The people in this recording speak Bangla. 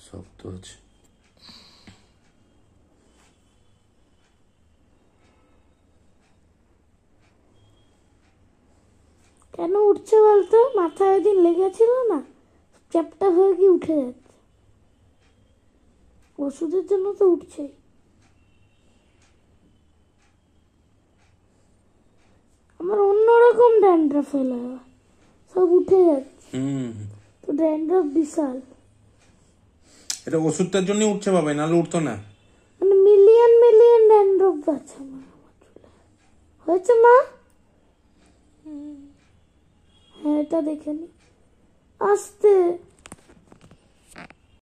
শক্ত আছে। কেন উঠছে বলতো? মাথায় একদিন লেগেছিল না, চ্যাপটা হয়ে কি উঠে যাচ্ছে। ওষুধের জন্য তো উঠছেই। আমার অন্যরকম ড্যান্ড্রাফ ফেলা, সব উঠে যাচ্ছে। তো ড্যান্ড্রাফ বিশাল। এটা ওষুধটার জন্য উঠছে বাবা, নাহলে উঠতো না। মানে মিলিয়ন মিলিয়ন ড্যান্ড্রাফ আছে আমার চুলে। হয়েছে মা? হ্যাঁ, এটা দেখে নি। আস্তে